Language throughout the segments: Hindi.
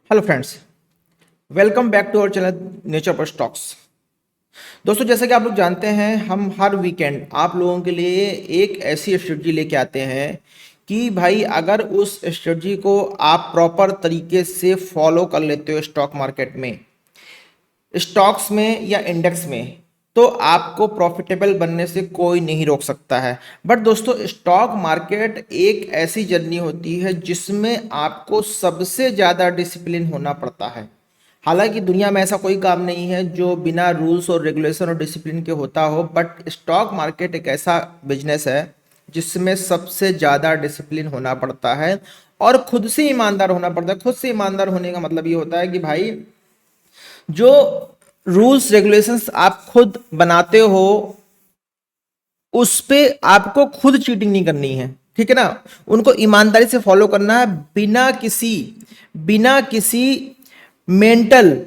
Hello friends, welcome back to our channel nature पर स्टॉक्स। दोस्तों, जैसा कि आप लोग जानते हैं, हम हर वीकेंड आप लोगों के लिए एक ऐसी स्ट्रेटजी लेके आते हैं कि भाई अगर उस स्ट्रेटजी को आप प्रॉपर तरीके से फॉलो कर लेते हो स्टॉक मार्केट में, स्टॉक्स में या इंडेक्स में, तो आपको प्रॉफिटेबल बनने से कोई नहीं रोक सकता है। बट दोस्तों, स्टॉक मार्केट एक ऐसी जर्नी होती है जिसमें आपको सबसे ज़्यादा डिसिप्लिन होना पड़ता है। हालांकि दुनिया में ऐसा कोई काम नहीं है जो बिना रूल्स और रेगुलेशन और डिसिप्लिन के होता हो, बट स्टॉक मार्केट एक ऐसा बिजनेस है जिसमें सबसे ज़्यादा डिसिप्लिन होना पड़ता है और खुद से ईमानदार होना पड़ता है। खुद से ईमानदार होने का मतलब ये होता है कि भाई जो रूल्स रेगुलेशंस आप खुद बनाते हो उस पे आपको खुद चीटिंग नहीं करनी है, ठीक है ना। उनको ईमानदारी से फॉलो करना है बिना किसी मेंटल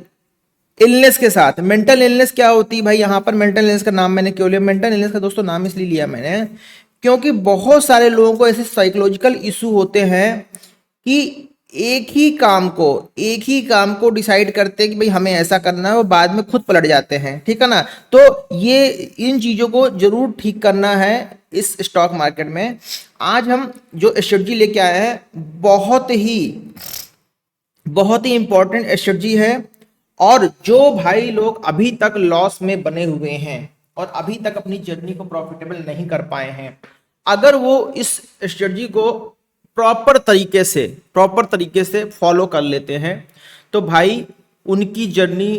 इलनेस के साथ। मेंटल इलनेस क्या होती है भाई? यहां पर मेंटल इलनेस का नाम मैंने क्यों लिया? मेंटल इलनेस का दोस्तों नाम इसलिए लिया मैंने क्योंकि बहुत सारे लोगों को ऐसे साइकोलॉजिकल इशू होते हैं कि एक ही काम को डिसाइड करते हैं कि भाई हमें ऐसा करना है, वो बाद में खुद पलट जाते हैं, ठीक है ना। तो ये इन चीज़ों को जरूर ठीक करना है इस स्टॉक मार्केट में। आज हम जो स्ट्रेटजी लेके आए हैं बहुत ही इंपॉर्टेंट स्ट्रेटजी है। और जो भाई लोग अभी तक लॉस में बने हुए हैं और अभी तक अपनी जर्नी को प्रॉफिटेबल नहीं कर पाए हैं, अगर वो इस स्ट्रेटजी को प्रॉपर तरीके से फॉलो कर लेते हैं तो भाई उनकी जर्नी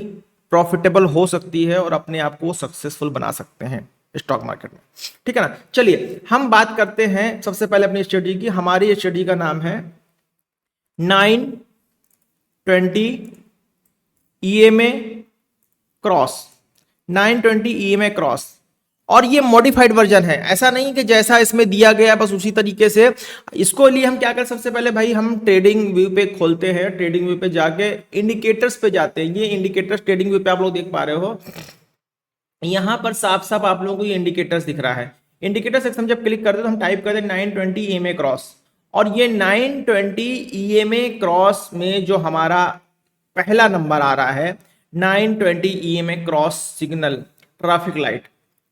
प्रॉफिटेबल हो सकती है और अपने आप को सक्सेसफुल बना सकते हैं स्टॉक मार्केट में, ठीक है ना। चलिए हम बात करते हैं सबसे पहले अपनी स्ट्रेटजी की। हमारी स्ट्रेटजी का नाम है 920 ईएमए क्रॉस। 920 ईएमए क्रॉस, और ये मॉडिफाइड वर्जन है। ऐसा नहीं कि जैसा इसमें दिया गया बस उसी तरीके से। इसको लिए हम क्या कर, सबसे पहले भाई हम ट्रेडिंग व्यू पे खोलते हैं। ट्रेडिंग व्यू पे जाके इंडिकेटर्स पे जाते हैं। ये इंडिकेटर्स ट्रेडिंग व्यू पे आप लोग देख पा रहे हो, यहां पर साफ साफ आप लोगों को ये इंडिकेटर्स दिख रहा है। इंडिकेटर सेक्शन जब क्लिक करते हैं तो हम टाइप करते हैं 920 ईएमए क्रॉस, और ये 920 ईएमए क्रॉस में जो हमारा पहला नंबर आ रहा है 920 EMA cross signal traffic light,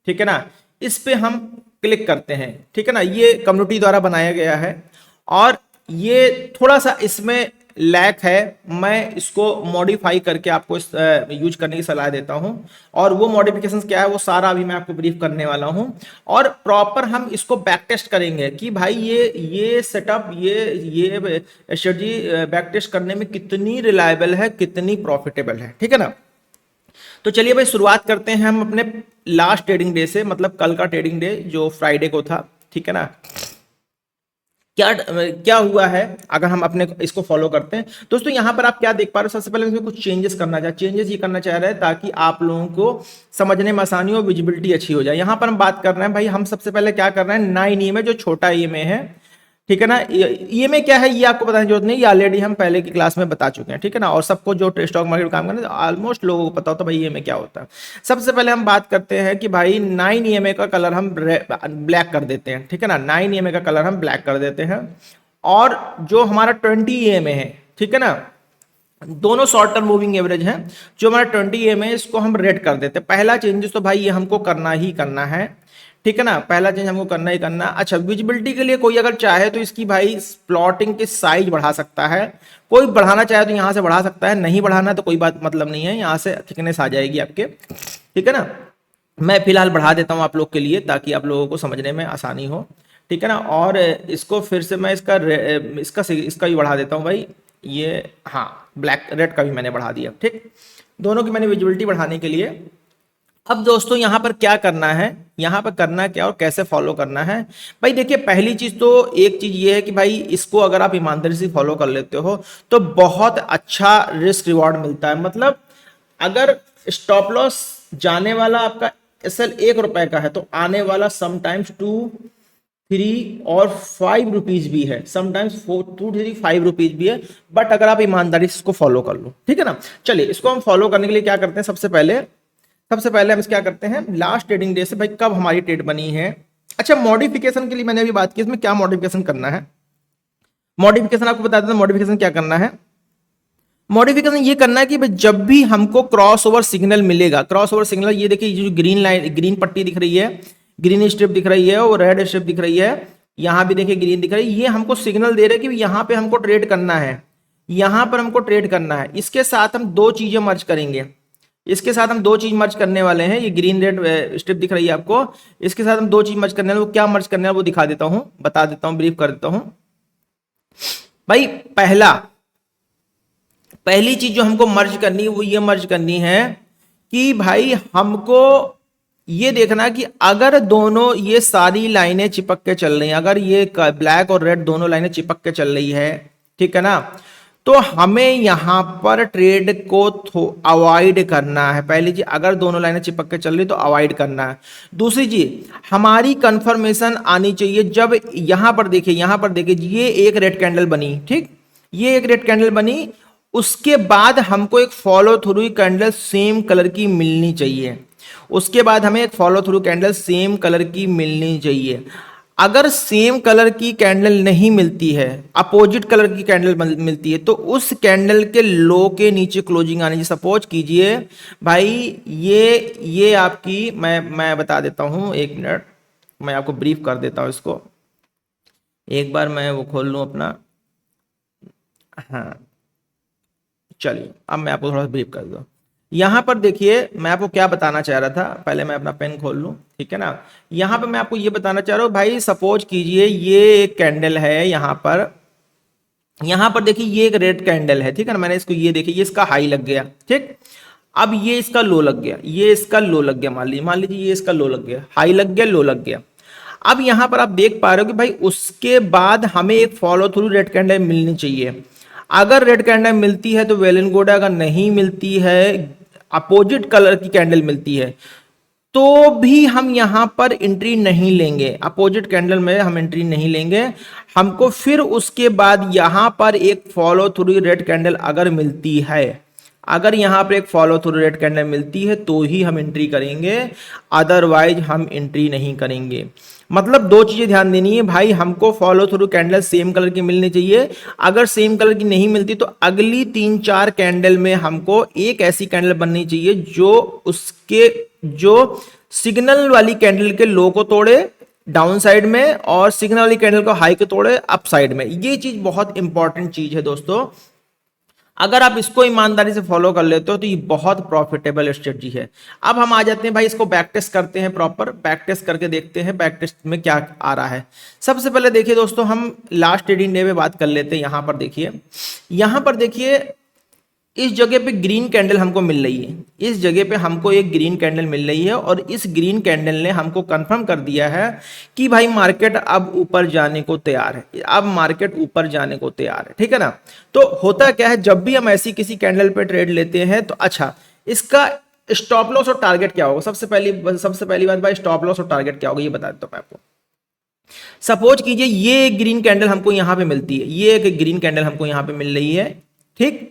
ठीक है ना, इस पे हम क्लिक करते हैं, ठीक है ना। ये कम्युनिटी द्वारा बनाया गया है और ये थोड़ा सा इसमें लैक है। मैं इसको मॉडिफाई करके आपको यूज करने की सलाह देता हूं, और वो मॉडिफिकेशंस क्या है वो सारा अभी मैं आपको ब्रीफ करने वाला हूं। और प्रॉपर हम इसको बैक टेस्ट करेंगे कि भाई ये सेटअप, ये स्ट्रेटजी बैक टेस्ट करने में कितनी रिलायबल है, कितनी प्रॉफिटेबल है, ठीक है ना। तो चलिए भाई शुरुआत करते हैं हम अपने लास्ट ट्रेडिंग डे से, मतलब कल का ट्रेडिंग डे जो फ्राइडे को था, ठीक है ना। क्या क्या हुआ है अगर हम अपने इसको फॉलो करते हैं। दोस्तों यहां पर आप क्या देख पा रहे हो, सबसे पहले इसमें कुछ चेंजेस करना चाह चेंजेस ये करना चाह रहे हैं ताकि आप लोगों को समझने में आसानी हो, विजिबिलिटी अच्छी हो जाए। यहां पर हम बात कर रहे हैं भाई, हम सबसे पहले क्या कर रहे हैं, 9 ईएमए जो छोटा ईएमए है, ठीक है ना। ईएमए क्या है ये आपको बताने की जरूरत नहीं, ये ऑलरेडी हम पहले की क्लास में बता चुके हैं, ठीक है ना। और सबको जो स्टॉक मार्केट में काम करते हैं ऑलमोस्ट लोगों को पता होता है भाई ईएमए क्या होता है। सबसे पहले हम बात करते हैं कि भाई 9 ईएमए का कलर हम ब्लैक कर देते हैं, ठीक है ना। 9 ईएमए का कलर हम ब्लैक कर देते हैं। और जो हमारा 20 ईएमए है, ठीक है ना, दोनों शॉर्ट टर्म मूविंग एवरेज हैं, जो हमारा 20 ईएमए है इसको हम रेड कर देते हैं। पहला चेंजेस तो भाई ये हमको करना ही करना है, ठीक है ना। पहला चेंज हमको करना ही करना। अच्छा, विजिबिलिटी के लिए कोई अगर चाहे तो इसकी भाई प्लॉटिंग की साइज बढ़ा सकता है। कोई बढ़ाना चाहे तो यहां से बढ़ा सकता है, नहीं बढ़ाना तो कोई बात मतलब नहीं है, यहां से थिकनेस आ जाएगी आपके, ठीक है ना। मैं फिलहाल बढ़ा देता हूं आप लोग के लिए ताकि आप लोगों को समझने में आसानी हो, ठीक है ना। और इसको फिर से मैं इसका भी बढ़ा देता हूं भाई, ये हाँ ब्लैक रेड का भी मैंने बढ़ा दिया, ठीक। दोनों की मैंने विजिबिलिटी बढ़ाने के लिए। अब दोस्तों यहां पर क्या करना है, यहां पर करना क्या और कैसे फॉलो करना है भाई। देखिए पहली चीज तो एक चीज ये है कि भाई इसको अगर आप ईमानदारी से फॉलो कर लेते हो तो बहुत अच्छा रिस्क रिवॉर्ड मिलता है। मतलब अगर स्टॉप लॉस जाने वाला आपका एसएल 1 रुपए का है तो आने वाला समटाइम्स 2, 3 और 5 रुपीज भी है, समटाइम्स 4, 2, 3, 5 रुपीज भी है। बट अगर आप ईमानदारी से इसको फॉलो कर लो, ठीक है ना। चलिए इसको हम फॉलो करने के लिए क्या करते हैं, सबसे पहले हम क्या करते हैं, लास्ट ट्रेडिंग डे से भाई कब हमारी ट्रेड बनी है। अच्छा, मॉडिफिकेशन के लिए मैंने अभी बात की, इसमें क्या मॉडिफिकेशन करना है। मॉडिफिकेशन आपको बता देता हूं, मॉडिफिकेशन क्या करना है। मॉडिफिकेशन ये करना है कि भाई जब भी हमको क्रॉस ओवर सिग्नल मिलेगा, क्रॉस ओवर सिग्नल ये देखिए, ये जो ग्रीन लाइन, ग्रीन पट्टी दिख रही है, ग्रीन स्ट्रिप दिख रही है और रेड स्ट्रिप दिख रही है, यहाँ भी देखिए ग्रीन दिख रही है, ये हमको सिग्नल दे रहे हैं कि यहाँ पे हमको ट्रेड करना है, यहाँ पर हमको ट्रेड करना है। इसके साथ हम दो चीजें मर्ज करेंगे, इसके साथ हम दो चीज मर्ज करने वाले हैं। ये ग्रीन रेड स्ट्रिप दिख रही है आपको, इसके साथ हम दो चीज मर्ज करने वाले, वो क्या मर्ज करने वाले वो दिखा देता हूं, बता देता हूं, ब्रीफ कर देता हूं भाई। पहली चीज जो हमको मर्ज करनी है वो ये मर्ज करनी है कि भाई हमको ये देखना कि अगर दोनों ये सारी लाइनें चिपक के चल रही हैं, अगर ये ब्लैक और रेड दोनों लाइनें चिपक के चल रही है, ठीक है ना, तो हमें यहां पर ट्रेड को अवॉइड करना है। पहली चीज, अगर दोनों लाइनें चिपक के चल रही तो अवॉइड करना है। दूसरी चीज, हमारी कंफर्मेशन आनी चाहिए जब यहां पर देखिए, यहां पर देखिए ये एक रेड कैंडल बनी, ठीक, ये एक रेड कैंडल बनी, उसके बाद हमको एक follow through candle same colour की मिलनी चाहिए, उसके बाद हमें एक follow through candle same colour की मिलनी चाहिए। अगर सेम कलर की कैंडल नहीं मिलती है, अपोजिट कलर की कैंडल मिलती है, तो उस कैंडल के लो के नीचे क्लोजिंग आनी चाहिए। सपोज कीजिए भाई ये आपकी, मैं बता देता हूं, एक मिनट मैं आपको ब्रीफ कर देता हूं इसको, एक बार मैं वो खोल लूं अपना, हाँ चलिए अब मैं आपको थोड़ा सा ब्रीफ कर दूं। यहां पर देखिए मैं आपको क्या बताना चाह रहा था, पहले मैं अपना पेन खोल लूं, ठीक है ना। यहां पर मैं आपको ये बताना चाह रहा हूं भाई, सपोज कीजिए ये एक कैंडल है, यहां पर देखिए ये एक रेड कैंडल है, ठीक है ना, मैंने इसको ये देखिए, ये इसका हाई लग गया, ठीक, अब ये इसका लो लग गया, ये इसका लो लग गया, मान लीजिए ये इसका लो लग गया, हाई लग गया, लो लग गया। अब यहां पर आप देख पा रहे हो कि भाई उसके बाद हमें एक फॉलो थ्रू रेड कैंडल मिलनी चाहिए। अगर रेड कैंडल मिलती है तो वेल एंड गुड है, अगर नहीं मिलती है, अपोजिट कलर की कैंडल मिलती है, तो भी हम यहां पर एंट्री नहीं लेंगे, अपोजिट कैंडल में हम एंट्री नहीं लेंगे। हमको फिर उसके बाद यहां पर एक फॉलो थ्रू रेड कैंडल अगर मिलती है, अगर यहां पर एक फॉलो थ्रू रेड कैंडल मिलती है तो ही हम एंट्री करेंगे, अदरवाइज हम एंट्री नहीं करेंगे। मतलब दो चीजें ध्यान देनी है भाई, हमको follow through candle same colour की मिलनी चाहिए। अगर सेम कलर की नहीं मिलती तो अगली 3-4 कैंडल में हमको एक ऐसी कैंडल बननी चाहिए जो उसके, जो सिग्नल वाली कैंडल के लो को तोड़े डाउन साइड में, और सिग्नल वाली कैंडल को हाई को तोड़े अप साइड में। ये चीज बहुत इंपॉर्टेंट चीज है दोस्तों, अगर आप इसको ईमानदारी से फॉलो कर लेते हो तो ये बहुत प्रॉफिटेबल स्ट्रेटजी है। अब हम आ जाते हैं भाई, इसको बैक टेस्ट करते हैं, प्रॉपर बैक टेस्ट करके देखते हैं बैक टेस्ट में क्या आ रहा है। सबसे पहले देखिए दोस्तों, हम लास्ट ट्रेडिंग डे में बात कर लेते हैं। यहां पर देखिए इस जगह पे ग्रीन कैंडल हमको मिल रही है, इस जगह पे हमको एक ग्रीन कैंडल मिल रही है, और इस ग्रीन कैंडल ने हमको कंफर्म कर दिया है कि भाई मार्केट अब ऊपर जाने को तैयार है, अब मार्केट ऊपर जाने को तैयार है, ठीक है ना। तो होता क्या है, जब भी हम ऐसी किसी कैंडल पे ट्रेड लेते हैं तो अच्छा, इसका स्टॉप लॉस और टारगेट क्या होगा। सबसे पहली बात भाई, स्टॉप लॉस और टारगेट क्या होगा ये बता देता हूं मैं आपको। सपोज कीजिए ये एक ग्रीन कैंडल हमको यहां पे मिलती है, ये एक ग्रीन कैंडल हमको यहां पे मिल रही है, ठीक,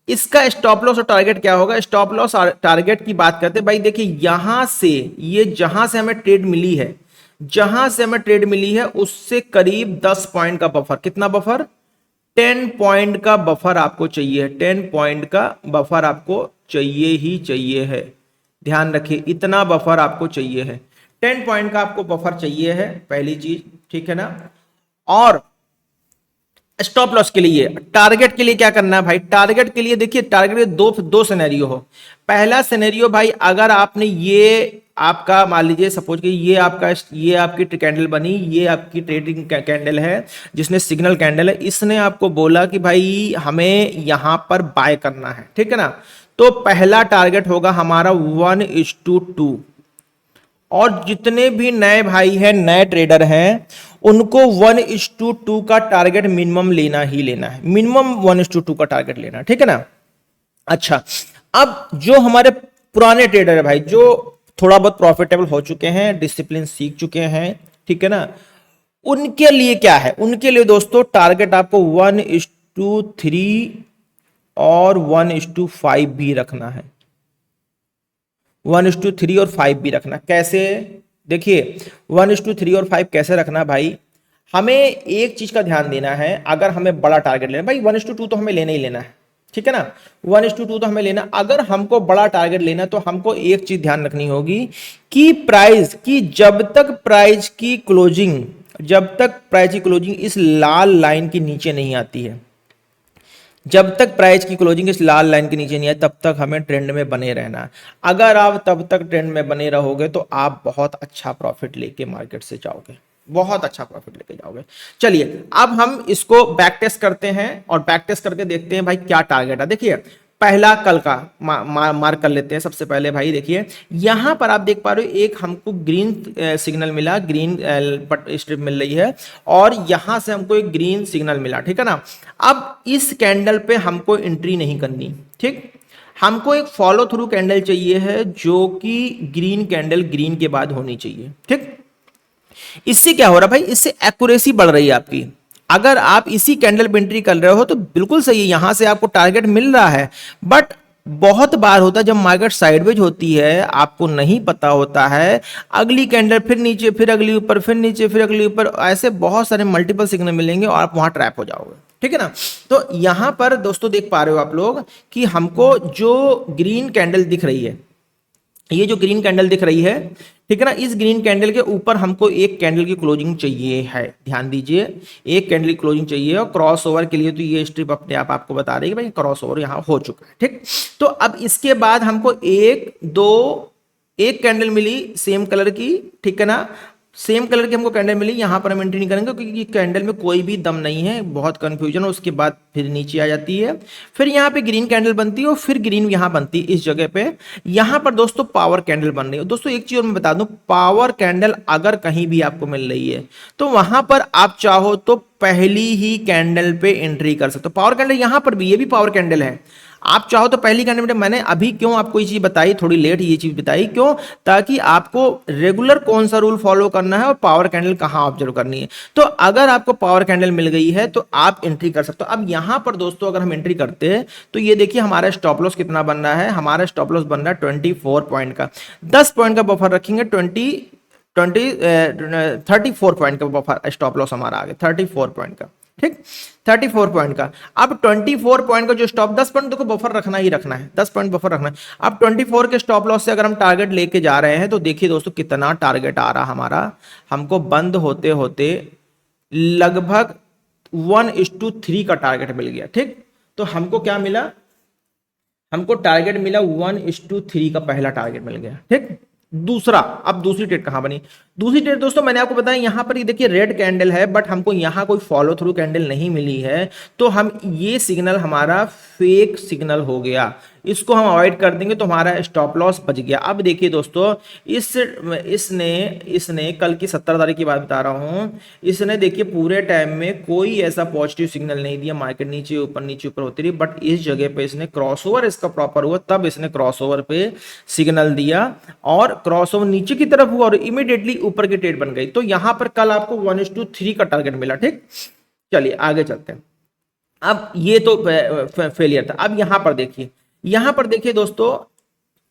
इसका स्टॉप लॉस और टारगेट क्या होगा। स्टॉप लॉस और टारगेट की बात करते हैं भाई, देखिए यहां से, ये जहां से हमें ट्रेड मिली है, जहां से हमें ट्रेड मिली है उससे करीब 10 पॉइंट का बफर, कितना बफर, 10 पॉइंट का बफर आपको चाहिए, 10 पॉइंट का बफर आपको चाहिए ही चाहिए है। ध्यान रखिए इतना बफर आपको चाहिए है, 10 पॉइंट का आपको बफर चाहिए है, पहली चीज, ठीक है ना। और स्टॉप लॉस के लिए, टारगेट के लिए क्या करना है भाई, टारगेट के लिए देखिए, टारगेट के दो सिनेरियो हो। पहला सिनेरियो भाई, अगर आपने ये आपका मान लीजिए, सपोज कि ये आपकी कैंडल बनी, ये आपकी ट्रेडिंग कैंडल है जिसने सिग्नल कैंडल है, इसने आपको बोला कि भाई हमें यहां पर बाय करना है, ठीक है ना। तो पहला टारगेट होगा हमारा 1:2, और जितने भी नए भाई हैं, नए ट्रेडर हैं, उनको 1:2 का टारगेट मिनिमम लेना ही लेना है, मिनिमम 1:2 का टारगेट लेना है, ठीक है ना। अच्छा, अब जो हमारे पुराने ट्रेडर है भाई, जो थोड़ा बहुत प्रॉफिटेबल हो चुके हैं, डिसिप्लिन सीख चुके हैं, ठीक है ना, उनके लिए क्या है, उनके लिए दोस्तों टारगेट आपको 1:3 और 1:5 भी रखना है, 1:3 और 5 भी रखना। कैसे, देखिए 1:3 और 5 कैसे रखना भाई, हमें एक चीज का ध्यान देना है। अगर हमें बड़ा टारगेट लेना भाई, 1:2 तो हमें लेना ही लेना है, ठीक है ना। 1:2 तो हमें लेना। अगर हमको बड़ा टारगेट लेना तो हमको एक चीज ध्यान रखनी होगी कि प्राइस की जब तक प्राइस की क्लोजिंग इस लाल लाइन के नीचे नहीं आती है, जब तक प्राइस की क्लोजिंग इस लाल लाइन के नीचे नहीं है तब तक हमें ट्रेंड में बने रहना है। अगर आप तब तक ट्रेंड में बने रहोगे तो आप बहुत अच्छा प्रॉफिट लेके मार्केट से जाओगे, बहुत अच्छा प्रॉफिट लेके जाओगे। चलिए अब हम इसको बैक टेस्ट करते हैं और बैक टेस्ट करके देखते हैं भाई क्या टारगेट है। देखिए पहला कल का मार्क कर लेते हैं सबसे पहले भाई। देखिए यहां पर आप देख पा रहे हो एक हमको ग्रीन सिग्नल मिला, ग्रीन स्ट्रिप मिल रही है और यहां से हमको एक ग्रीन सिग्नल मिला, ठीक है ना। अब इस कैंडल पे हमको एंट्री नहीं करनी, ठीक, हमको एक फॉलो थ्रू कैंडल चाहिए है जो कि ग्रीन कैंडल ग्रीन के बाद होनी चाहिए, ठीक। इससे क्या हो रहा है भाई, इससे एक्यूरेसी बढ़ रही है आपकी। अगर आप इसी कैंडल पे एंट्री कर रहे हो तो बिल्कुल सही है, यहां से आपको टारगेट मिल रहा है। बट बहुत बार होता है जब मार्केट साइडवेज होती है, आपको नहीं पता होता है, अगली कैंडल फिर नीचे, फिर अगली ऊपर, फिर नीचे, फिर अगली ऊपर, ऐसे बहुत सारे मल्टीपल सिग्नल मिलेंगे और आप वहां ट्रैप हो जाओगे, ठीक है ना। तो यहां पर दोस्तों देख पा रहे हो आप लोग कि हमको जो ग्रीन कैंडल दिख रही है, ये जो ग्रीन कैंडल दिख रही है, ठीक है ना, इस ग्रीन कैंडल के ऊपर हमको एक कैंडल की क्लोजिंग चाहिए है। ध्यान दीजिए, एक कैंडल की क्लोजिंग चाहिए और क्रॉस ओवर के लिए तो ये स्ट्रिप अपने आप आपको बता रही है भाई क्रॉस ओवर यहां हो चुका है, ठीक। तो अब इसके बाद हमको एक कैंडल मिली सेम कलर की, ठीक है ना, सेम कलर की हमको कैंडल मिली। यहां पर हम एंट्री नहीं करेंगे क्योंकि कैंडल में कोई भी दम नहीं है, बहुत कंफ्यूजन है। उसके बाद फिर नीचे आ जाती है, फिर यहां पे ग्रीन कैंडल बनती है और फिर ग्रीन यहां बनती है इस जगह पे। यहां पर दोस्तों पावर कैंडल बन रही है। दोस्तों एक चीज और मैं बता दूं, पावर कैंडल अगर कहीं भी आपको मिल रही है तो वहां पर आप चाहो तो पहली ही कैंडल पे एंट्री कर सकते हो। पावर कैंडल यहां पर भी, ये भी पावर कैंडल है, आप चाहो तो पहली कैंडल। मैंने अभी क्यों आपको ये चीज बताई, थोड़ी लेट ये चीज बताई, क्यों, ताकि आपको रेगुलर कौन सा रूल फॉलो करना है और पावर कैंडल कहां ऑब्जर्व करनी है। तो अगर आपको पावर कैंडल मिल गई है तो आप एंट्री कर सकते हो। अब यहां पर दोस्तों अगर हम एंट्री करते हैं तो ये देखिए हमारा स्टॉप लॉस कितना बन रहा है, हमारा स्टॉप लॉस बन रहा है 24 पॉइंट का। 10 पॉइंट का बफर रखेंगे, 34 पॉइंट का बफर स्टॉप लॉस हमारा आ गया, 34 पॉइंट का, ठीक, 34 पॉइंट का। अब 24 पॉइंट का जो स्टॉप, 10 पॉइंट देखो बफर रखना ही रखना है, 10 पॉइंट बफर रखना है। अब 24 के स्टॉप लॉस से अगर हम टारगेट लेके जा रहे हैं तो देखिए दोस्तों कितना टारगेट आ रहा हमारा, हमको बंद होते होते लगभग 1:3 का टारगेट मिल गया, ठीक। तो हमको क्या मिला, हमको टारगेट मिला 1:3 का पहला टारगेट मिल गया, ठीक। दूसरा, अब दूसरी ट्रेड कहां बनी, दूसरी ट्रेड दोस्तों मैंने आपको बताया यहां पर ये देखिए रेड कैंडल है बट हमको यहां कोई फॉलो थ्रू कैंडल नहीं मिली है, तो हम ये सिग्नल हमारा फेक सिग्नल हो गया, इसको हम अवॉइड कर देंगे तो हमारा स्टॉप लॉस बच गया। अब देखिए दोस्तों इसने कल की 17 तारीख की बात बता रहा हूं, इसने देखिए पूरे टाइम में कोई ऐसा पॉजिटिव सिग्नल नहीं दिया, मार्केट नीचे ऊपर होती रही, बट इस जगह पे इसने क्रॉसओवर इसका प्रॉपर हुआ, तब इसने क्रॉसओवर पे सिग्नल दिया और क्रॉसओवर नीचे की तरफ हुआ और इमीडिएटली ऊपर की ट्रेड बन गई। तो यहां पर कल आपको 1:3 का टारगेट मिला, ठीक। चलिए आगे चलते हैं। अब ये तो फेलियर था। अब यहां पर देखिए दोस्तों,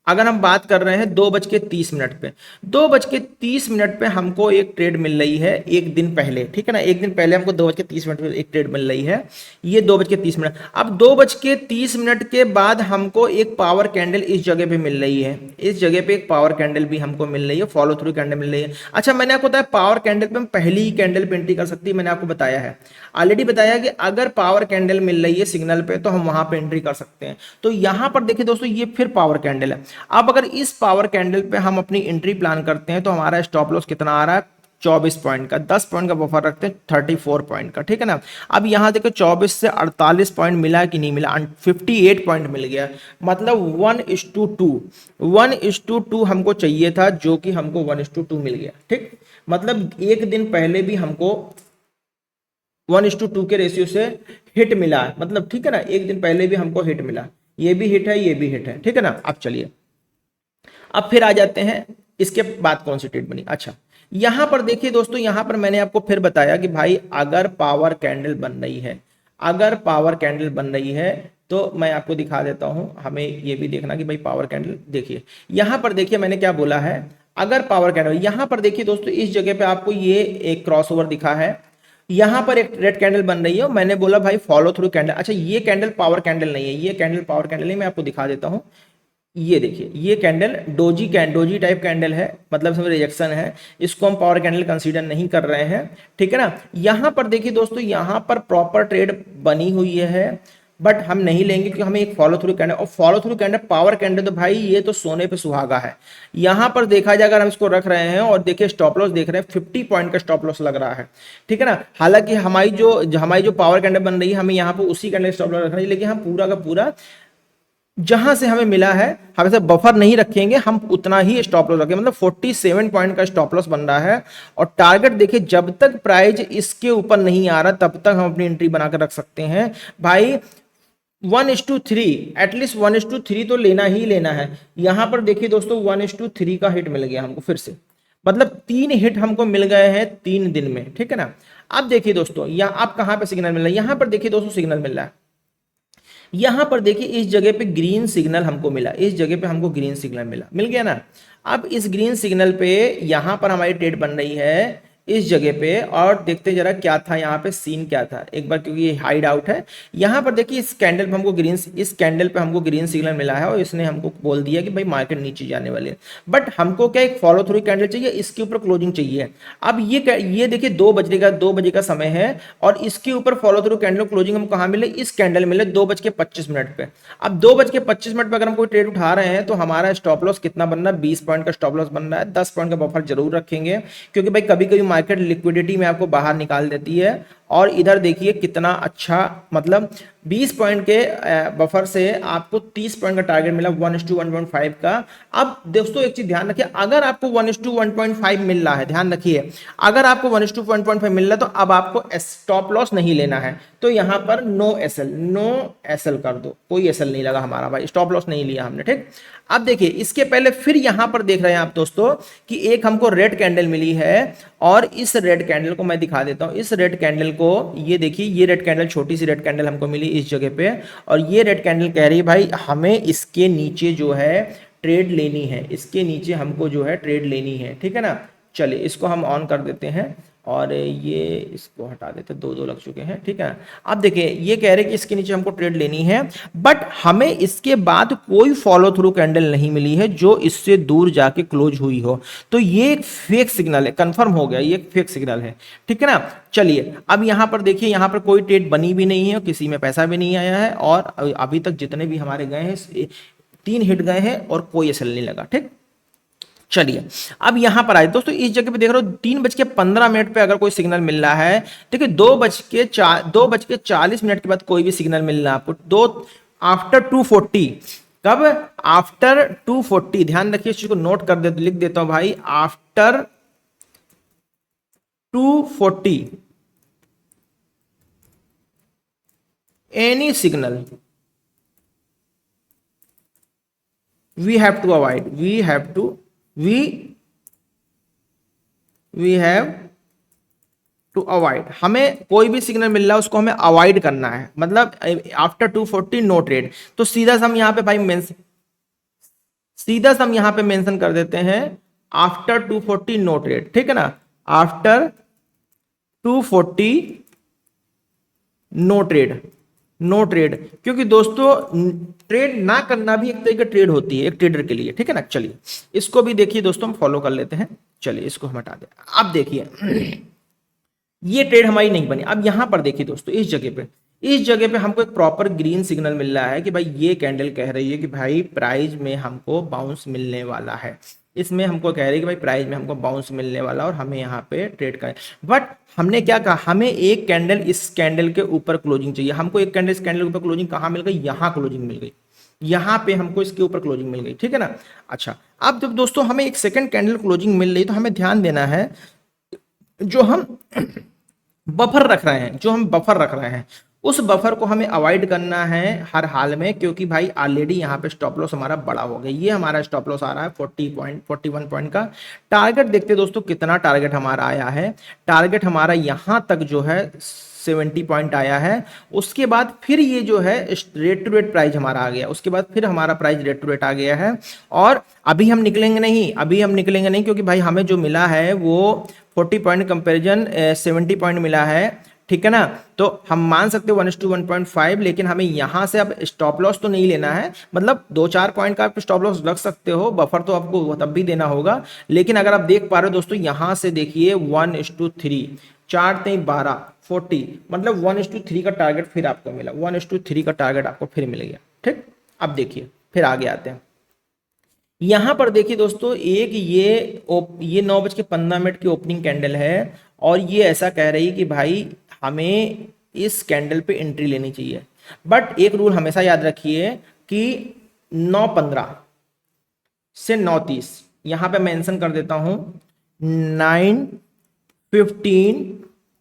अगर हम बात कर रहे हैं 2:30 पे, 2:30 पे हमको एक ट्रेड मिल रही है एक दिन पहले, ठीक है ना, एक दिन पहले हमको 2:30 पे एक ट्रेड मिल रही है, ये 2:30। अब 2:30 के बाद हमको एक पावर कैंडल इस जगह पे मिल रही है, इस जगह पे एक पावर कैंडल भी हमको मिल रही है, फॉलो थ्रू कैंडल मिल रही है। अच्छा मैंने आपको बताया पावर कैंडल पे हम पहली ही कैंडल पे एंट्री कर सकती है, मैंने आपको बताया है, ऑलरेडी बताया कि अगर पावर कैंडल मिल रही है सिग्नल पे तो हम वहां पे एंट्री कर सकते हैं। तो यहां पर देखिए दोस्तों ये फिर पावर कैंडल है। अब अगर इस पावर कैंडल पे हम अपनी एंट्री प्लान करते हैं तो हमारा स्टॉप लॉस कितना आ रहा है, 24 पॉइंट का, 10 पॉइंट का बफर रखते हैं 34 पॉइंट का, ठीक है ना। अब यहां देखो 24 से 48 पॉइंट मिला कि नहीं मिला, 58 पॉइंट मिल गया, मतलब 1:2 हमको चाहिए था जो कि हमको 1:2 मिल गया, ठीक। मतलब एक दिन पहले भी हमको 1:2 के रेशियो से हिट मिला, मतलब ठीक है ना, एक दिन पहले भी हमको हिट मिला, ये भी हिट है, ये भी हिट है, ठीक है ना। अब चलिए अब फिर आ जाते हैं इसके बाद कौन सी ट्रेड बनी। अच्छा यहां पर देखिए दोस्तों, यहां पर मैंने आपको फिर बताया कि भाई अगर पावर कैंडल बन रही है, अगर पावर कैंडल बन रही है तो मैं आपको दिखा देता हूं, हमें ये भी देखना कि भाई पावर कैंडल देखिए, यहां पर देखिए मैंने क्या बोला है, अगर पावर कैंडल, यहां पर देखिए दोस्तों इस जगह पे आपको ये एक क्रॉसओवर दिखा है, यहां पर एक रेड कैंडल बन रही है और मैंने बोला भाई फॉलो थ्रू कैंडल। अच्छा ये कैंडल पावर कैंडल नहीं है, ये कैंडल पावर कैंडल नहीं, मैं आपको दिखा देता हूं। ये देखिए ये कैंडल डोजी टाइप कैंडल है, मतलब इसमें रिजेक्शन है, इसको हम पावर कैंडल कंसीडर नहीं कर रहे हैं, ठीक है ना। यहां पर देखिए दोस्तों, यहां पर प्रॉपर ट्रेड बनी हुई है, बट हम नहीं लेंगे क्योंकि हमें एक फॉलो थ्रू कैंडल, और follow through candle power candle तो भाई ये तो सोने पे सुहागा है। यहां पर देखा जाए अगर हम इसको रख रहे हैं और देखिए स्टॉप लॉस देख रहे हैं 50 पॉइंट का स्टॉप लॉस लग रहा है, ठीक है ना। हालांकि हमारी जो पावर कैंडल बन रही है हमें यहाँ पर उसी कैंडल स्टॉप लॉस रखना है, लेकिन हम पूरा का पूरा जहां से हमें मिला है हम ऐसे बफर नहीं रखेंगे, हम उतना ही स्टॉप लॉस रखेंगे, मतलब 47 पॉइंट का स्टॉप लॉस बन रहा है। और टारगेट देखिए जब तक प्राइस इसके ऊपर नहीं आ रहा तब तक हम अपनी एंट्री बनाकर रख सकते हैं भाई। 1:3 एटलीस्ट 1:3 तो लेना ही लेना है। यहां पर देखिए दोस्तों 1:3 का हिट मिल गया हमको फिर से, मतलब 3 हिट हमको मिल गए हैं 3 दिन में, ठीक है ना। अब देखिए दोस्तों यहाँ आप कहां पे सिग्नल मिल रहा है, यहां पर देखिए दोस्तों सिग्नल मिल रहा है, यहां पर देखिए इस जगह पे ग्रीन सिग्नल हमको मिला, इस जगह पे हमको ग्रीन सिग्नल मिल गया ना। अब इस ग्रीन सिग्नल पे यहां पर हमारी ट्रेड बन रही है इस जगह पे, और देखते जरा क्या था यहाँ पे सीन क्या था एक बार, क्योंकि ये हाइड आउट है। यहाँ पर देखिए इस कैंडल पे हमको ग्रीन सिग्नल मिला है और इसने हमको बोल दिया कि भाई मार्केट नीचे जाने वाली है, बट हमको क्या एक फॉलो थ्रू कैंडल चाहिए, इसके ऊपर क्लोजिंग चाहिए। अब ये देखिए 2 बजे का समय है और इसके ऊपर फॉलो थ्रू कैंडल क्लोजिंग हम कहाँ मिले, इस कैंडल मिले 2:25 पे। अब 2:25 पे अगर हम कोई ट्रेड उठा रहे हैं तो हमारा स्टॉप लॉस कितना बन रहा है, 20 पॉइंट का स्टॉप लॉस बन रहा है। 10 पॉइंट का बफर जरूर रखेंगे क्योंकि भाई कभी कभी मार्केट लिक्विडिटी में आपको बाहर निकाल देती है। और इधर देखिए कितना अच्छा, मतलब 20 पॉइंट के बफर से आपको 30 पॉइंट का टारगेट मिला 1:1.5 का। अब दोस्तों एक चीज ध्यान रखिए, अगर आपको 1:1.5 मिल रहा है, ध्यान रखिए अगर आपको 1:1.5 मिल रहा है तो अब आपको स्टॉप लॉस नहीं लेना है, तो यहां पर नो एसएल कर दो, कोई एसएल नहीं लगा हमारा भाई, स्टॉप लॉस नहीं लिया हमने, ठीक। अब देखिए इसके पहले फिर यहां पर देख रहे हैं आप दोस्तों कि एक हमको रेड कैंडल मिली है, और इस रेड कैंडल को मैं दिखा देता हूं। इस रेड कैंडल को ये देखिए, ये रेड कैंडल, छोटी सी रेड कैंडल हमको मिली इस जगह पे, और ये रेड कैंडल कह रही है भाई हमें इसके नीचे जो है ट्रेड लेनी है, इसके नीचे हमको जो है ट्रेड लेनी है, ठीक है ना। चलिए इसको हम ऑन कर देते हैं और ये इसको हटा देते, दो लग चुके हैं, ठीक है। अब देखिए ये कह रहे हैं कि इसके नीचे हमको ट्रेड लेनी है, बट हमें इसके बाद कोई फॉलो थ्रू कैंडल नहीं मिली है जो इससे दूर जाके क्लोज हुई हो, तो ये एक फेक सिग्नल है, कंफर्म हो गया ये एक फेक सिग्नल है, ठीक है ना। चलिए अब यहां पर देखिए, यहां पर कोई ट्रेड बनी भी नहीं है, किसी में पैसा भी नहीं आया है, और अभी तक जितने भी हमारे गए हैं 3 हिट गए हैं और कोई एसएल नहीं लगा, ठीक। चलिए अब यहां पर आए दोस्तों, इस जगह पे देख रहे हो 3:15 पे अगर कोई सिग्नल मिल रहा है, देखिए 2:40 के बाद कोई भी सिग्नल मिल रहा है आपको, आफ्टर 2:40, कब, आफ्टर 2:40, ध्यान रखिए इस चीज को नोट कर दे, लिख देता हूं भाई, after 2:40 any signal we have to avoid, we have to avoid, हमें कोई भी सिग्नल मिल रहा है उसको हमें अवॉइड करना है, मतलब आफ्टर 2:40 नो ट्रेड। तो सीधा हम यहां पे भाई मेंशन कर देते हैं आफ्टर 2:40 नो ट्रेड, ठीक है ना, आफ्टर 2:40 नो ट्रेड, क्योंकि दोस्तों ट्रेड ना करना भी एक तरह का ट्रेड होती है एक ट्रेडर के लिए, ठीक है ना। चलिए इसको भी देखिए दोस्तों हम फॉलो कर लेते हैं, चलिए इसको हम हटा दें। अब देखिए ये ट्रेड हमारी नहीं बनी। अब यहां पर देखिए दोस्तों इस जगह पे हमको एक प्रॉपर ग्रीन सिग्नल मिल रहा है कि भाई ये कैंडल कह रही है कि भाई प्राइस में हमको बाउंस मिलने वाला है, इसमें हमको कह रही है कि भाई प्राइस में हमको बाउंस मिलने वाला और हमें यहाँ पे ट्रेड करें। बट हमने क्या कहा, हमें एक कैंडल इस कैंडल के ऊपर क्लोजिंग चाहिए, हमको एक कैंडल इस कैंडल के ऊपर क्लोजिंग कहाँ मिल गई, यहाँ क्लोजिंग मिल गई, यहाँ पे हमको इसके ऊपर क्लोजिंग मिल गई, ठीक है ना। अच्छा अब जब दोस्तों हमें एक सेकंड कैंडल क्लोजिंग मिल रही तो हमें ध्यान देना है, जो हम बफर रख रहे हैं उस बफर को हमें अवॉइड करना है हर हाल में, क्योंकि भाई ऑलरेडी यहाँ पे स्टॉप लॉस हमारा बड़ा हो गया। ये हमारा स्टॉप लॉस आ रहा है 41 पॉइंट का। टारगेट देखते दोस्तों कितना टारगेट हमारा आया है, टारगेट हमारा यहाँ तक जो है 70 पॉइंट आया है। उसके बाद फिर ये जो है रेट टू रेट प्राइस हमारा आ गया, उसके बाद फिर हमारा प्राइस रेट टू रेट आ गया है। और अभी हम निकलेंगे नहीं, क्योंकि भाई हमें जो मिला है वो 40 पॉइंट कंपेरिजन 70 पॉइंट मिला है, ठीक है ना। तो हम मान सकते हो 1:1.5, लेकिन हमें यहां से अब स्टॉप लॉस तो नहीं लेना है, मतलब 2-4 पॉइंट का आप स्टॉप लॉस रख सकते हो, बफर तो आपको तब भी देना होगा। लेकिन अगर आप देख पा रहे हो दोस्तों, यहां से देखिए 1:3, 4 3 12 40, मतलब 1:3 का टारगेट फिर आपको मिला, 1:3 का टारगेट आपको फिर मिल गया। ठीक, अब देखिए फिर आगे आते हैं। यहां पर देखिए दोस्तों, एक ये 9:15 की ओपनिंग कैंडल है, और ये ऐसा कह रही है कि भाई हमें इस कैंडल पे एंट्री लेनी चाहिए। बट एक रूल हमेशा याद रखिए कि 9:15 से 9:30, यहां पे मेंशन कर देता हूं 9:15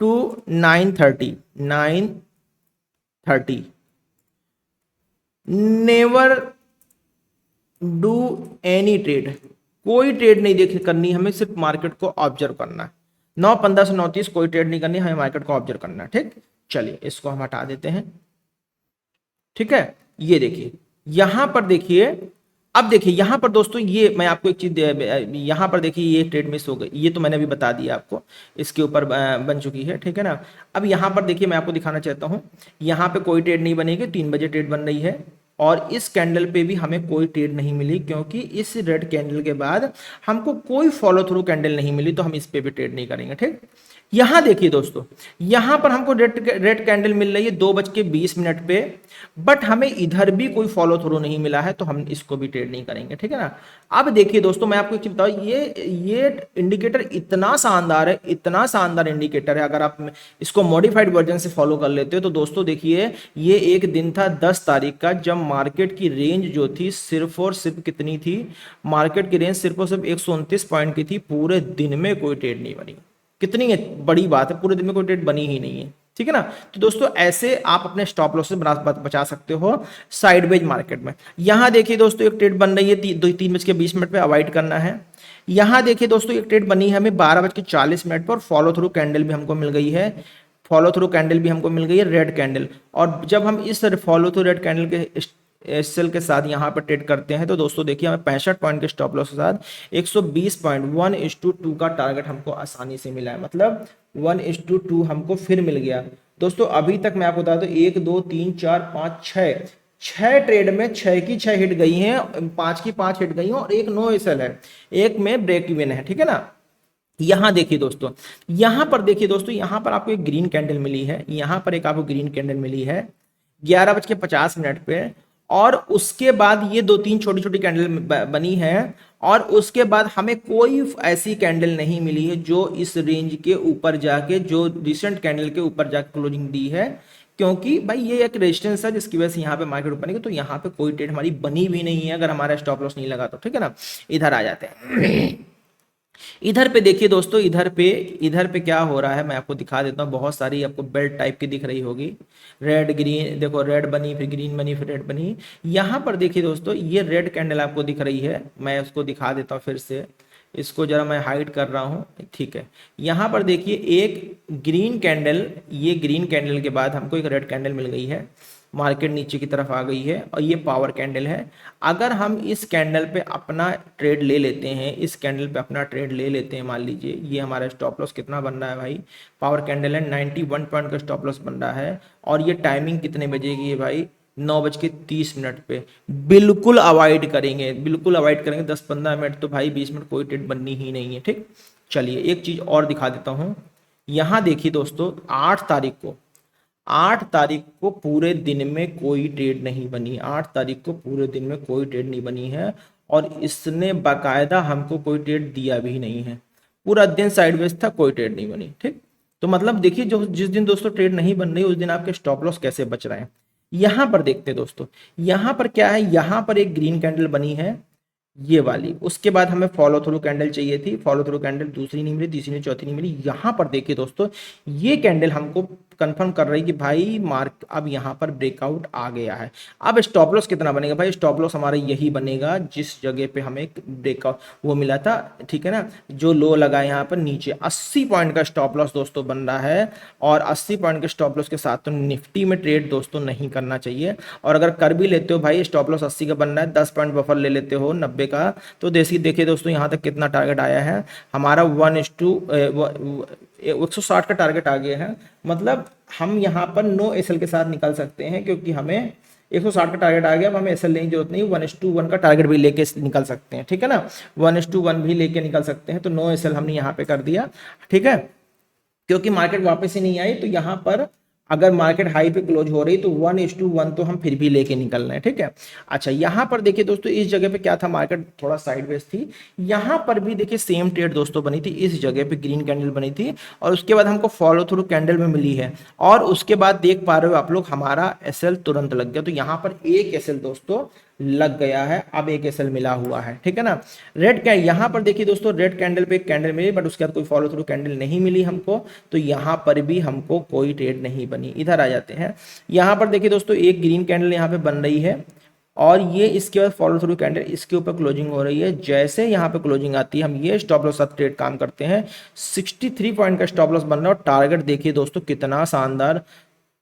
to 9:30, 9:30 never do any trade, कोई ट्रेड नहीं देख करनी, हमें सिर्फ मार्केट को ऑब्जर्व करना है। 9:15 से 9:30 कोई ट्रेड नहीं करनी, हमें मार्केट को ऑब्जर्व करना है। ठीक, चलिए इसको हम हटा देते हैं। ठीक है, ये देखिए यहां पर देखिए, अब देखिए यहां पर दोस्तों, ये मैं आपको एक चीज, यहां पर देखिए ये ट्रेड मिस हो गई, ये तो मैंने अभी बता दिया आपको, इसके ऊपर बन चुकी है। ठीक है ना। अब यहां पर देखिए मैं आपको दिखाना चाहता हूं, यहां पे कोई ट्रेड नहीं बनेगी, 3 बजे ट्रेड बन रही है, और इस कैंडल पे भी हमें कोई ट्रेड नहीं मिली, क्योंकि इस रेड कैंडल के बाद हमको कोई फॉलो थ्रू कैंडल नहीं मिली, तो हम इस पे भी ट्रेड नहीं करेंगे। ठीक, यहां देखिए दोस्तों, यहां पर हमको रेड कैंडल मिल रही है 2:20 पे, बट हमें इधर भी कोई फॉलो थ्रू नहीं मिला है, तो हम इसको भी ट्रेड नहीं करेंगे। ठीक है ना। अब देखिए दोस्तों, मैं आपको एक चीज बताऊं, ये इंडिकेटर इतना शानदार है, इतना शानदार इंडिकेटर है, अगर आप इसको मॉडिफाइड वर्जन से फॉलो कर लेते हो तो दोस्तों देखिए, ये एक दिन था 10 तारीख का, जब मार्केट की रेंज जो थी सिर्फ और सिर्फ कितनी थी, मार्केट की रेंज सिर्फ और सिर्फ 129 पॉइंट की थी, पूरे दिन में कोई ट्रेड नहीं बनी। कितनी बड़ी बात है, पूरे दिन में कोई ट्रेड बनी ही नहीं है। ठीक है ना। तो दोस्तों ऐसे आप अपने स्टॉप लॉस से बचा सकते हो साइडवेज मार्केट में। यहां देखिए दोस्तों, एक ट्रेड बन रही है 3:20 पे, अवॉइड करना है। यहां देखिए दोस्तों, एक ट्रेड बनी है हमें 12:40 पर, फॉलो थ्रू कैंडल भी हमको मिल गई है, फॉलो थ्रू कैंडल भी हमको मिल गई है, रेड कैंडल। और जब हम इस फॉलो थ्रू रेड कैंडल के एसएल के साथ यहाँ पर ट्रेड करते हैं, तो दोस्तों देखिए हमें 65 पॉइंट के स्टॉप लॉस के साथ 120 पॉइंट 1:2 का टारगेट हमको आसानी से मिला है, मतलब 1:2 हमको फिर मिल गया। दोस्तों अभी तक मैं आपको बता दूं, 1 2 3 4 5 6 ट्रेड में 6 की 6 हिट गई हैं, 5 की 5 हिट गई हैं, और एक नो एसएल है, एक में ब्रेक इवन है। ठीक है ना। यहां देखिए दोस्तों, यहां पर देखिए दोस्तों, यहां पर आपको एक ग्रीन कैंडल मिली है, यहां पर एक आपको ग्रीन कैंडल मिली है 11:50 पे, और उसके बाद ये 2-3 छोटी छोटी कैंडल बनी है, और उसके बाद हमें कोई ऐसी कैंडल नहीं मिली है जो इस रेंज के ऊपर जाके, जो रिसेंट कैंडल के ऊपर जाके क्लोजिंग दी है, क्योंकि भाई ये एक रेजिस्टेंस है जिसकी वजह से यहाँ पे मार्केट ऊपर नहीं, तो यहाँ पे कोई ट्रेड हमारी बनी भी नहीं है, अगर हमारा स्टॉप लॉस नहीं लगा तो। ठीक है ना। इधर आ जाते हैं। इधर पे देखिए दोस्तों, इधर पे क्या हो रहा है मैं आपको दिखा देता हूँ। बहुत सारी आपको बेल्ट टाइप की दिख रही होगी, रेड ग्रीन, देखो रेड बनी, फिर ग्रीन बनी, फिर रेड बनी। यहाँ पर देखिए दोस्तों, ये रेड कैंडल आपको दिख रही है, मैं उसको दिखा देता हूँ फिर से, इसको जरा मैं हाइड कर रहा हूँ। ठीक है, यहाँ पर देखिए एक ग्रीन कैंडल, ये ग्रीन कैंडल के बाद हमको एक रेड कैंडल मिल गई है, मार्केट नीचे की तरफ आ गई है, और ये पावर कैंडल है। अगर हम इस कैंडल पे अपना ट्रेड ले लेते हैं, इस कैंडल पे अपना ट्रेड ले लेते हैं, मान लीजिए ये हमारा स्टॉप लॉस कितना बन रहा है भाई, पावर कैंडल है 91 पॉइंट का स्टॉप लॉस बन रहा है, और ये टाइमिंग कितने बजे की है भाई, 9:30 पे। बिल्कुल अवॉइड करेंगे, बिल्कुल अवॉइड करेंगे, 10-15 मिनट तो भाई, 20 मिनट कोई ट्रेड बननी ही नहीं है। ठीक, चलिए एक चीज और दिखा देता हूँ। यहाँ देखिए दोस्तों, 8 तारीख को पूरे दिन में कोई ट्रेड नहीं बनी, 8 तारीख को पूरे दिन में कोई ट्रेड नहीं बनी है, और इसने बाकायदा हमको कोई ट्रेड दिया भी नहीं है, पूरा दिन साइडवेज था, कोई ट्रेड नहीं बनी। ठीक, तो मतलब देखिए, जो जिस दिन दोस्तों ट्रेड नहीं बन रही उस दिन आपके स्टॉप लॉस कैसे बच रहे हैं। यहां पर देखते हैं दोस्तों, यहां पर क्या है, यहां पर एक ग्रीन कैंडल बनी है, ये वाली, उसके बाद हमें फॉलो थ्रू कैंडल चाहिए थी, फॉलो थ्रू कैंडल दूसरी नहीं मिली, तीसरी नहीं, चौथी नहीं मिली। यहां पर देखिए दोस्तों, ये कैंडल हमको कंफर्म कर रही है कि भाई मार्क अब यहां पर ब्रेकआउट आ गया है। अब स्टॉप लॉस कितना बनेगा भाई, स्टॉप लॉस हमारा यही बनेगा जिस जगह पे हमें ब्रेकआउट वो मिला था। ठीक है ना, जो लो लगा यहाँ पर नीचे 80 पॉइंट का स्टॉप लॉस दोस्तों बन रहा है, और 80 पॉइंट के स्टॉप लॉस के साथ तो निफ्टी में ट्रेड दोस्तों नहीं करना चाहिए, और अगर कर भी लेते हो भाई, स्टॉप लॉस 80 का बन रहा है, 10 पॉइंट बफर ले लेते हो, 90 90 का, तो देखिए दोस्तों यहाँ तक कितना टारगेट आया है हमारा 1:160 का टारगेट आ गया है। मतलब हम यहाँ पर नो एसएल के साथ निकल सकते हैं, क्योंकि हमें 160 का टारगेट आ गया। अब हमें एसएल लेने की जरूरत नहीं, 1:1 का टारगेट भी लेके निकल सकते हैं, ठीक है ना, 1:1 भी लेके निकल सकते हैं। तो नो एसएल हमने यहाँ पे कर दिया, ठीक है, क्योंकि मार्केट वापस ही नहीं आई। तो यहाँ पर अगर मार्केट हाई पे क्लोज हो रही तो 1:1 तो हम फिर भी लेके निकल रहे हैं, ठीक है। अच्छा, यहाँ पर देखिए दोस्तों इस जगह पे क्या था, मार्केट थोड़ा साइडवेज थी। यहाँ पर भी देखिए सेम ट्रेड दोस्तों बनी थी, इस जगह पे ग्रीन कैंडल बनी थी और उसके बाद हमको फॉलो थ्रू कैंडल में मिली है और उसके बाद देख पा रहे हो आप लोग हमारा एसएल तुरंत लग गया। तो यहाँ पर एक एसएल दोस्तों लग गया है, अब एक एसएल मिला हुआ है, ठीक है ना। रेड कैंडल यहाँ पर देखिए दोस्तों, रेड कैंडल पे एक कैंडल मिली, बट उसके बाद कोई फॉलो थ्रू कैंडल नहीं मिली हमको, तो यहाँ पर भी हमको कोई ट्रेड नहीं बनी। इधर आ जाते हैं, यहाँ पर देखिए दोस्तों एक ग्रीन कैंडल यहाँ पे बन रही है और ये इसके बाद फॉलो थ्रू कैंडल इसके ऊपर क्लोजिंग हो रही है। जैसे यहाँ पे क्लोजिंग आती है हम ये स्टॉप लॉस साथ ट्रेड काम करते हैं। 63 पॉइंट का स्टॉप लॉस बन रहा है और टारगेट देखिए दोस्तों कितना शानदार,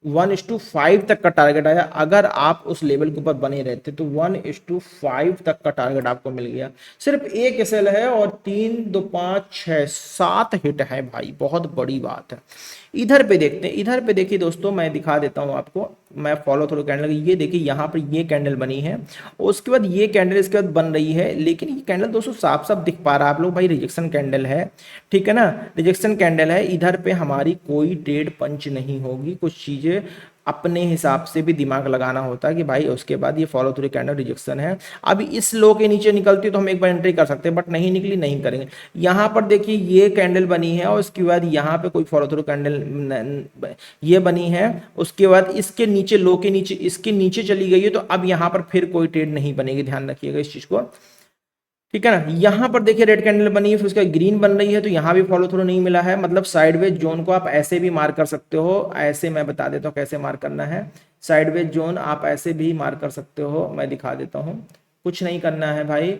1:5 तक का टारगेट आया। अगर आप उस लेवल के ऊपर बने रहते तो 1:5 तक का टारगेट आपको मिल गया। सिर्फ एक एसएल है और 3 2 5 6 7 हिट है भाई, बहुत बड़ी बात है। इधर पे देखते हैं, इधर पे देखिए दोस्तों मैं दिखा देता हूं आपको, मैं फॉलो थ्रू कैंडल, ये देखिए यहाँ पर ये कैंडल बनी है, उसके बाद ये कैंडल इसके बाद बन रही है, लेकिन ये कैंडल दोस्तों साफ साफ दिख पा रहा है आप लोग भाई रिजेक्शन कैंडल है, ठीक है ना, रिजेक्शन कैंडल है। इधर पे हमारी कोई ट्रेड पंच नहीं होगी, कुछ चीजें अपने हिसाब से भी दिमाग लगाना होता है कि भाई उसके बाद ये फॉलो थ्रू कैंडल रिजेक्शन है। अब इस लो के नीचे निकलती तो हम एक बार एंट्री कर सकते हैं, बट नहीं निकली, नहीं करेंगे। यहाँ पर देखिए ये कैंडल बनी है और उसके बाद यहाँ पे कोई फॉलो थ्रू कैंडल ये बनी है, उसके बाद इसके नीचे लो के नीचे इसके नीचे चली गई है, तो अब यहाँ पर फिर कोई ट्रेड नहीं बनेगी, ध्यान रखिएगा इस चीज को, ठीक है ना। यहाँ पर देखिए रेड कैंडल बनी है, फिर उसका ग्रीन बन रही है, तो यहाँ भी फॉलो थ्रू नहीं मिला है। मतलब साइडवेज जोन को आप ऐसे भी मार कर सकते हो, ऐसे मैं बता देता हूँ कैसे मार करना है। साइडवेज जोन आप ऐसे भी मार कर सकते हो, मैं दिखा देता हूँ। कुछ नहीं करना है भाई,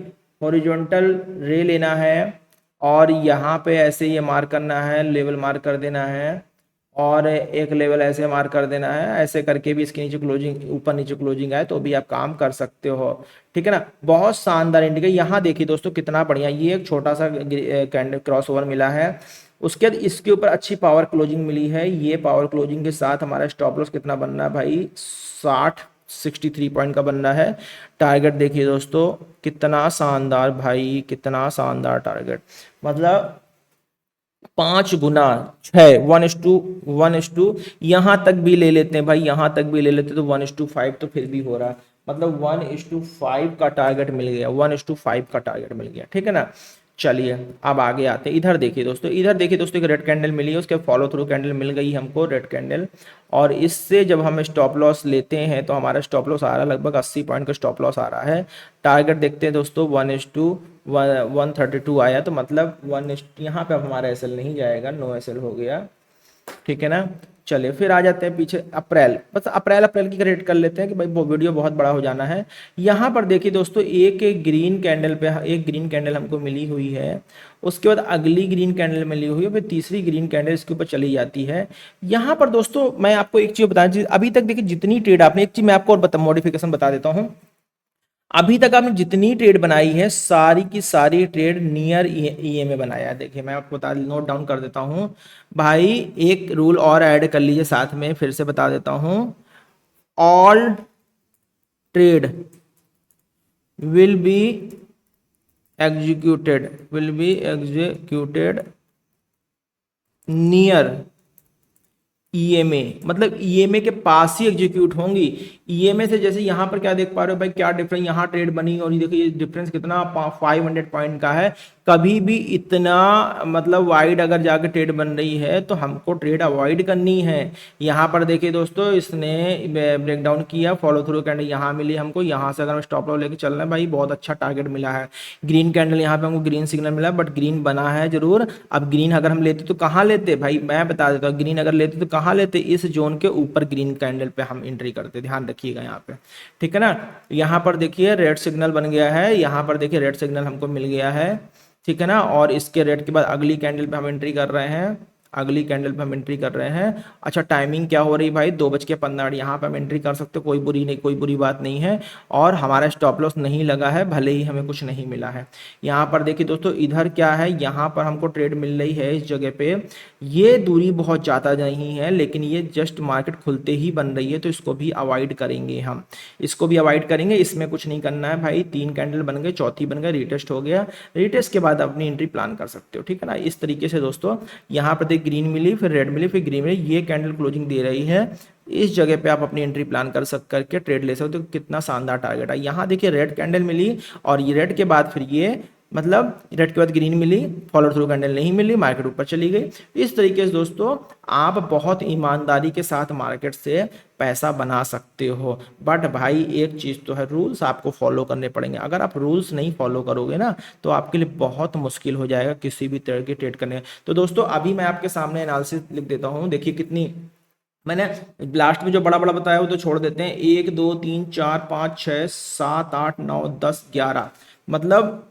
हॉरिजॉन्टल रे लेना है और यहाँ पे ऐसे ये मार करना है, लेवल मार कर देना है और एक लेवल ऐसे मार कर देना है। ऐसे करके भी इसके नीचे क्लोजिंग, ऊपर नीचे क्लोजिंग आए तो भी आप काम कर सकते हो, ठीक है ना। बहुत शानदार इंडिकेटर। यहाँ देखिए दोस्तों कितना बढ़िया, ये एक छोटा सा कैंडल क्रॉस ओवर मिला है, उसके बाद इसके ऊपर अच्छी पावर क्लोजिंग मिली है। ये पावर क्लोजिंग के साथ हमारा स्टॉप लॉस कितना बनना है भाई, 63 पॉइंट का बनना है। टारगेट देखिए दोस्तों कितना शानदार भाई, कितना शानदार टारगेट, मतलब 5 गुना 6, 1:1 यहां तक भी ले लेते हैं भाई, यहां तक भी ले लेते तो 1:5 तो फिर भी हो रहा है। मतलब 1:5 का टारगेट मिल गया, 1:5 का टारगेट मिल गया, ठीक है ना। चलिए अब आगे आते हैं। इधर देखिए दोस्तों, इधर देखिए दोस्तों एक रेड कैंडल मिली है, उसके फॉलो थ्रू कैंडल मिल गई हमको रेड कैंडल, और इससे जब हम स्टॉप लॉस लेते हैं तो हमारा स्टॉप लॉस आ रहा है लगभग 80 पॉइंट का स्टॉप लॉस आ रहा है। टारगेट देखते हैं दोस्तों 1:132 आया, तो मतलब 1 यहाँ पे अब हमारा एसएल नहीं जाएगा, नो एसएल हो गया, ठीक है ना। चलिए फिर आ जाते हैं पीछे अप्रैल, बस अप्रैल की रेट कर लेते हैं कि भाई वो वीडियो बहुत बड़ा हो जाना है। यहाँ पर देखिए दोस्तों एक ग्रीन कैंडल पे एक ग्रीन कैंडल हमको मिली हुई है, उसके बाद अगली ग्रीन कैंडल मिली हुई है, फिर तीसरी ग्रीन कैंडल इसके ऊपर चली जाती है। यहाँ पर दोस्तों मैं आपको एक चीज बताना चाहिए, अभी तक देखिए जितनी ट्रेड आपने, एक चीज मैं आपको और मॉडिफिकेशन बता देता हूँ, अभी तक आपने जितनी ट्रेड बनाई है सारी की सारी ट्रेड नियर ईएमए बनाया है। देखिए मैं आपको बता नोट डाउन कर देता हूं भाई, एक रूल और ऐड कर लीजिए साथ में, फिर से बता देता हूं, all trade will be executed near EMA, मतलब ईएमए के पास ही एग्जीक्यूट होंगी। ईएमए से जैसे यहाँ पर क्या देख पा रहे हो भाई, क्या डिफरेंस, यहाँ ट्रेड बनी और ये देखिए ये डिफरेंस कितना 500 पॉइंट का है। कभी भी इतना मतलब वाइड अगर जाके ट्रेड बन रही है तो हमको ट्रेड अवॉइड करनी है। यहाँ पर देखिए दोस्तों इसने ब्रेकडाउन किया, फॉलो थ्रू कैंडल यहाँ मिली हमको, यहाँ से अगर हम स्टॉप लॉस लेके चल रहे हैं भाई बहुत अच्छा टारगेट मिला है। ग्रीन कैंडल यहाँ पे हमको ग्रीन सिग्नल मिला, बट ग्रीन बना है जरूर। अब ग्रीन अगर हम लेते तो कहाँ लेते भाई, मैं बता देता हूँ, ग्रीन अगर लेते तो कहाँ लेते, इस जोन के ऊपर ग्रीन कैंडल पे हम एंट्री करते, ध्यान रखिएगा यहाँ पे, ठीक है ना। यहाँ पर देखिए रेड सिग्नल बन गया है, यहाँ पर देखिए रेड सिग्नल हमको मिल गया है, ठीक है ना, और इसके रेड के बाद अगली कैंडल पे हम एंट्री कर रहे हैं, अगली कैंडल पे हम एंट्री कर रहे हैं। अच्छा टाइमिंग क्या हो रही भाई, 2:15, यहाँ पे हम एंट्री कर सकते, कोई बुरी बात नहीं है। और हमारा स्टॉप लॉस नहीं लगा है, भले ही हमें कुछ नहीं मिला है। यहाँ पर देखिए दोस्तों, इधर क्या है, यहाँ पर हमको ट्रेड मिल रही है इस जगह पे। ये दूरी बहुत ज़्यादा नहीं है, लेकिन ये जस्ट मार्केट खुलते ही बन रही है, तो इसको भी अवॉइड करेंगे हम, इसको भी अवॉइड करेंगे। इसमें कुछ नहीं करना है भाई, 3 कैंडल बन गए, चौथी बन गए, रिटेस्ट हो गया, रिटेस्ट के बाद अपनी एंट्री प्लान कर सकते हो, ठीक है ना। इस तरीके से दोस्तों यहाँ पर देख ग्रीन मिली, फिर रेड मिली, फिर ग्रीन मिली, ये कैंडल क्लोजिंग दे रही है, इस जगह पे आप अपनी एंट्री प्लान करके ट्रेड ले सकते हो। तो कितना शानदार टारगेट है। यहाँ देखिए रेड कैंडल मिली, और ये रेड के बाद फिर ये मतलब रेड के बाद ग्रीन मिली, फॉलो थ्रू कैंडल नहीं मिली, मार्केट ऊपर चली गई। इस तरीके से दोस्तों आप बहुत ईमानदारी के साथ मार्केट से पैसा बना सकते हो। बट भाई एक चीज़ तो है, रूल्स आपको फॉलो करने पड़ेंगे। अगर आप रूल्स नहीं फॉलो करोगे ना, तो आपके लिए बहुत मुश्किल हो जाएगा किसी भी तरह की ट्रेड करने। तो दोस्तों अभी मैं आपके सामने एनालिसिस लिख देता हूँ। देखिए कितनी मैंने लास्ट में जो बड़ा बड़ा बताया वो तो छोड़ देते हैं, 1 2 3 4 5 6 7 8 9 10 11, मतलब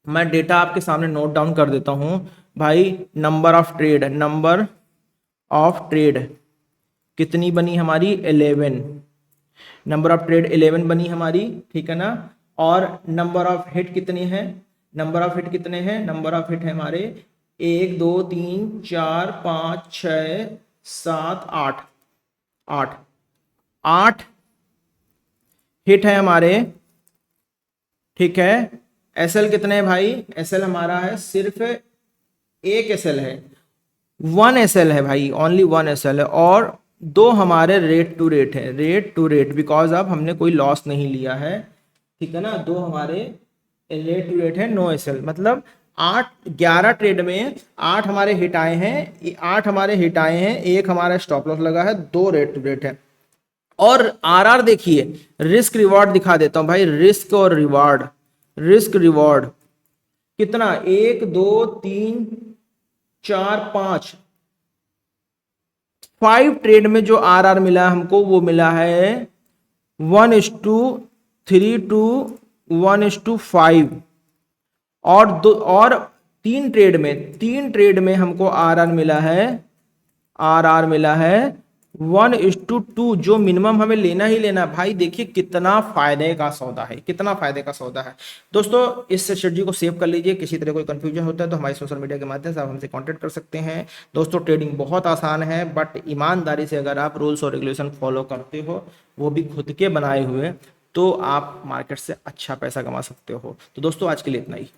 मैं डेटा आपके सामने नोट डाउन कर देता हूं भाई। नंबर ऑफ ट्रेड कितनी बनी हमारी, 11, नंबर ऑफ ट्रेड 11 बनी हमारी, ठीक है ना। और नंबर ऑफ हिट कितने हैं, नंबर ऑफ हिट है हमारे 1 2 3 4 5 6 7 8 8 हिट है हमारे, ठीक है। एसएल कितने हैं भाई, एसएल हमारा है सिर्फ एक एसएल है, 1 एसएल है भाई, ओनली 1 एसएल है। और 2 हमारे रेट टू रेट, बिकॉज अब हमने कोई लॉस नहीं लिया है, ठीक है ना। 2 हमारे रेट टू रेट है, नो एसएल, मतलब 11 ट्रेड में 8 हमारे हिट आए हैं, 1 हमारा स्टॉप लॉस लगा है, 2 रेट टू रेट है। और आरआर देखिए, रिस्क रिवॉर्ड दिखा देता हूं भाई, रिस्क रिवॉर्ड कितना, 1 2 3 4 5 ट्रेड में जो आरआर मिला हमको, वो मिला है 1:3 to 1:5। और 3 ट्रेड में हमको आरआर मिला है 1:2, जो मिनिमम हमें लेना ही लेना भाई। देखिए कितना फायदे का सौदा है, दोस्तों। इस स्ट्रेटजी को सेव कर लीजिए। किसी तरह कोई कंफ्यूजन होता है तो हमारे सोशल मीडिया के माध्यम से आप हमसे कांटेक्ट कर सकते हैं। दोस्तों ट्रेडिंग बहुत आसान है, बट ईमानदारी से अगर आप रूल्स और रेगुलेशन फॉलो करते हो, वो भी खुद के बनाए हुए, तो आप मार्केट से अच्छा पैसा कमा सकते हो। तो दोस्तों आज के लिए इतना ही।